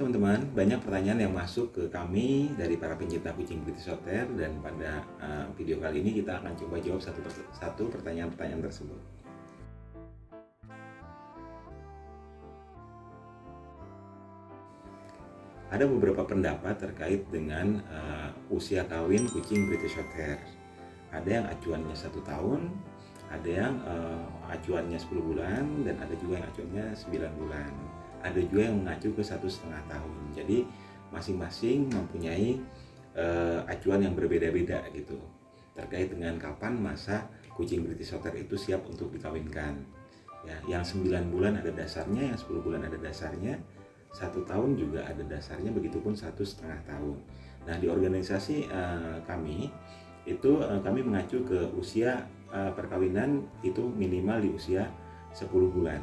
teman-teman, banyak pertanyaan yang masuk ke kami dari para pencinta kucing British Shorthair, dan pada video kali ini kita akan coba jawab satu pertanyaan-pertanyaan tersebut. Ada beberapa pendapat terkait dengan usia kawin kucing British Shorthair. Ada yang acuannya 1 tahun, ada yang acuannya 10 bulan, dan ada juga yang acuannya 9 bulan. Ada juga yang mengacu ke 1,5 tahun. Jadi masing-masing mempunyai acuan yang berbeda-beda gitu, terkait dengan kapan masa kucing British Shorthair itu siap untuk dikawinkan. Ya, yang 9 bulan ada dasarnya, yang 10 bulan ada dasarnya, 1 tahun juga ada dasarnya, begitupun 1,5 tahun. Nah, di organisasi kami itu kami mengacu ke usia perkawinan itu minimal di usia 10 bulan.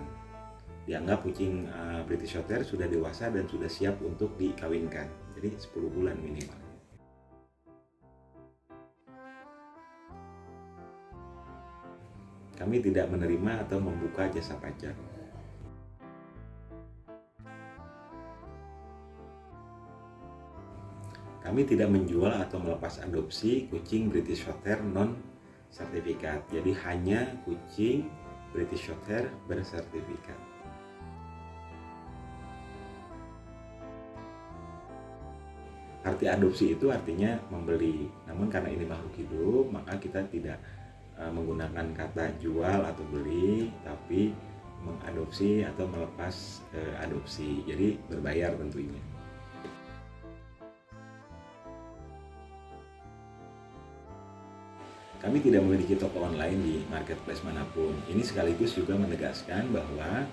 Dianggap kucing British Shorthair sudah dewasa dan sudah siap untuk dikawinkan. Jadi 10 bulan minimal. Kami tidak menerima atau membuka jasa pajak. Kami tidak menjual atau melepas adopsi kucing British Shorthair non-sertifikat. Jadi hanya kucing British Shorthair bersertifikat. Arti adopsi itu artinya membeli. Namun karena ini makhluk hidup, maka kita tidak menggunakan kata jual atau beli, tapi mengadopsi atau melepas adopsi. Jadi berbayar tentunya. Kami tidak memiliki toko online di marketplace manapun. Ini sekaligus juga menegaskan bahwa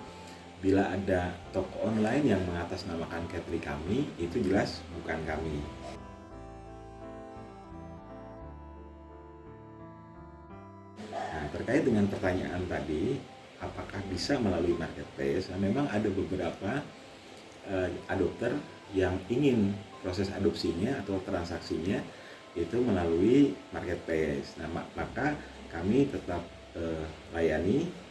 bila ada toko online yang mengatasnamakan Catry kami, itu jelas bukan kami. Nah, terkait dengan pertanyaan tadi, apakah bisa melalui marketplace? Nah, memang ada beberapa adopter yang ingin proses adopsinya atau transaksinya itu melalui marketplace. Nah, maka kami tetap layani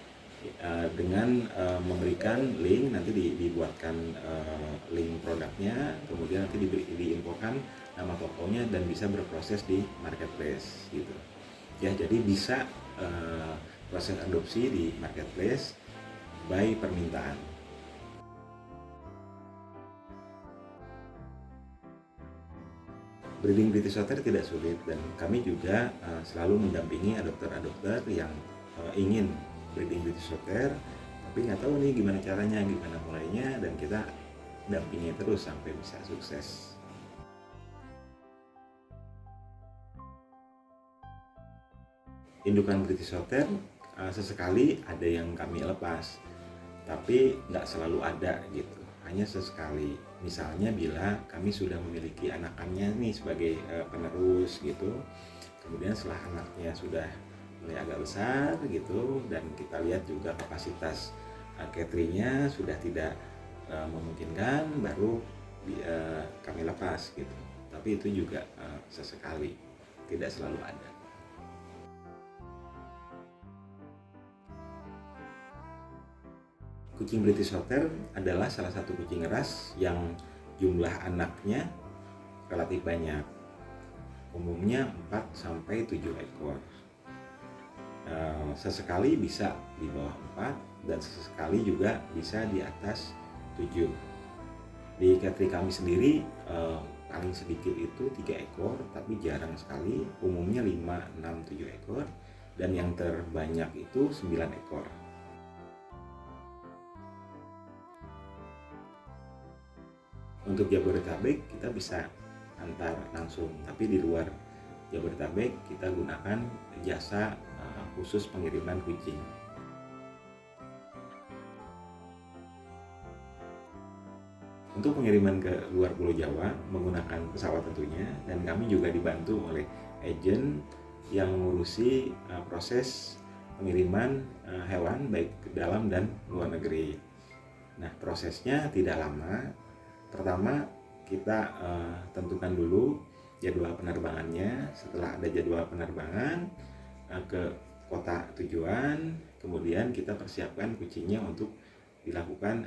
dengan memberikan link, nanti dibuatkan link produknya, kemudian nanti diinfokan nama tokonya dan bisa berproses di marketplace gitu. Ya, jadi bisa proses adopsi di marketplace by permintaan. Breeding British Shorthair tidak sulit, dan kami juga selalu mendampingi adopter-adopter yang ingin breeding British Shorthair tapi nggak tahu nih gimana caranya, gimana mulainya, dan kita dampingi terus sampai bisa sukses. Indukan British Shorthair sesekali ada yang kami lepas, tapi nggak selalu ada gitu, hanya sesekali. Misalnya bila kami sudah memiliki anakannya nih sebagai penerus gitu, kemudian setelah anaknya sudah mulai agak besar gitu, dan kita lihat juga kapasitas Catry-nya sudah tidak memungkinkan, baru kami lepas gitu. Tapi itu juga sesekali, tidak selalu ada. Kucing British Shorthair adalah salah satu kucing ras yang jumlah anaknya relatif banyak. Umumnya 4-7 ekor. Sesekali bisa di bawah 4 dan sesekali juga bisa di atas 7. Di Catry kami sendiri paling sedikit itu 3 ekor, tapi jarang sekali. Umumnya 5, 6, 7 ekor, dan yang terbanyak itu 9 ekor. Untuk Jabodetabek kita bisa antar langsung, tapi di luar Jabodetabek kita gunakan jasa khusus pengiriman kucing. Untuk pengiriman ke luar Pulau Jawa menggunakan pesawat tentunya, dan kami juga dibantu oleh agen yang mengurusi proses pengiriman hewan baik ke dalam dan luar negeri. Nah, prosesnya tidak lama. Pertama, kita tentukan dulu jadwal penerbangannya. Setelah ada jadwal penerbangan ke kota tujuan, kemudian kita persiapkan kucingnya untuk dilakukan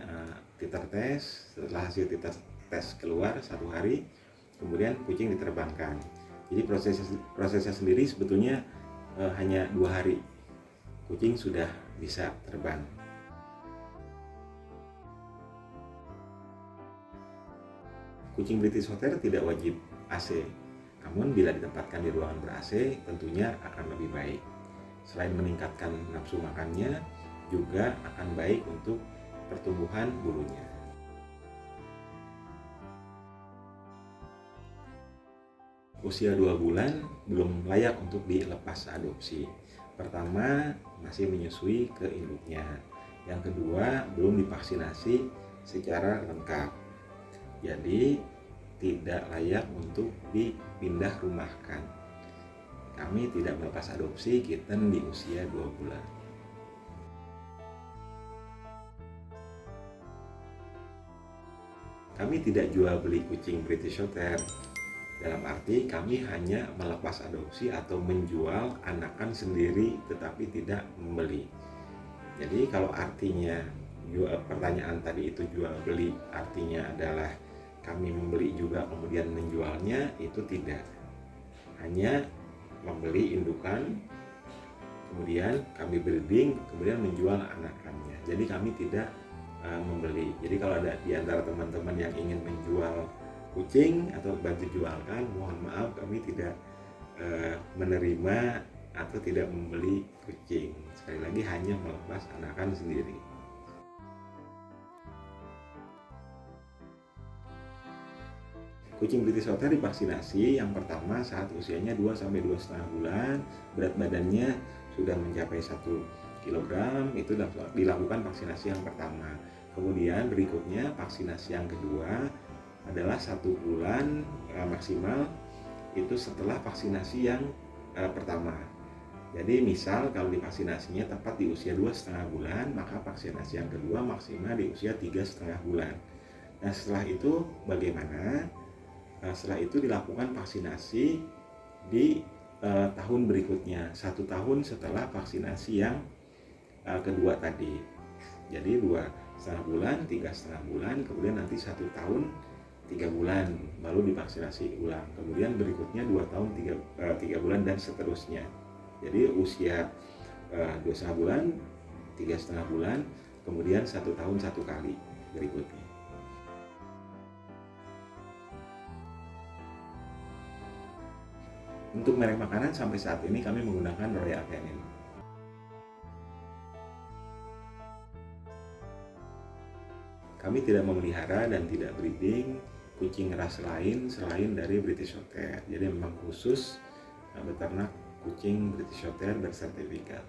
titer tes. Setelah hasil titer tes keluar 1 hari, kemudian kucing diterbangkan. Jadi prosesnya sendiri sebetulnya hanya 2 hari, kucing sudah bisa terbang. Kucing British Shorthair tidak wajib AC, namun bila ditempatkan di ruangan ber-AC tentunya akan lebih baik. Selain meningkatkan nafsu makannya, juga akan baik untuk pertumbuhan bulunya. Usia 2 bulan belum layak untuk dilepas adopsi. Pertama, masih menyusui ke induknya. Yang kedua, belum divaksinasi secara lengkap. Jadi, tidak layak untuk dipindah rumahkan. Kami tidak melepas adopsi kitten di usia 2 bulan. Kami tidak jual beli kucing British Shorthair. Dalam arti kami hanya melepas adopsi atau menjual anakan sendiri tetapi tidak membeli. Jadi kalau artinya pertanyaan tadi itu jual beli, artinya adalah kami membeli juga kemudian menjualnya, itu tidak. Hanya membeli indukan, kemudian kami breeding, kemudian menjual anakannya. Jadi kami tidak membeli. Jadi kalau ada di antara teman-teman yang ingin menjual kucing atau bantu jualkan, mohon maaf kami tidak menerima atau tidak membeli kucing. Sekali lagi hanya melepas anakan sendiri. Kucing British Shorthair divaksinasi yang pertama saat usianya 2-2,5 bulan, berat badannya sudah mencapai 1 kg, itu dilakukan vaksinasi yang pertama. Kemudian berikutnya vaksinasi yang kedua adalah 1 bulan maksimal itu setelah vaksinasi yang pertama. Jadi misal kalau divaksinasinya tepat di usia 2,5 bulan, maka vaksinasi yang kedua maksimal di usia 3,5 bulan. Nah setelah itu bagaimana? Setelah itu dilakukan vaksinasi di tahun berikutnya, 1 tahun setelah vaksinasi yang kedua tadi. Jadi 2,5 bulan, 3,5 bulan, kemudian nanti 1 tahun 3 bulan baru divaksinasi ulang. Kemudian berikutnya 2 tahun 3 bulan dan seterusnya. Jadi usia 2,5 bulan, 3,5 bulan, kemudian 1 tahun 1 kali berikutnya. Untuk merek makanan sampai saat ini kami menggunakan Royal Canin. Kami tidak memelihara dan tidak breeding kucing ras lain selain dari British Shorthair. Jadi memang khusus beternak kucing British Shorthair bersertifikat.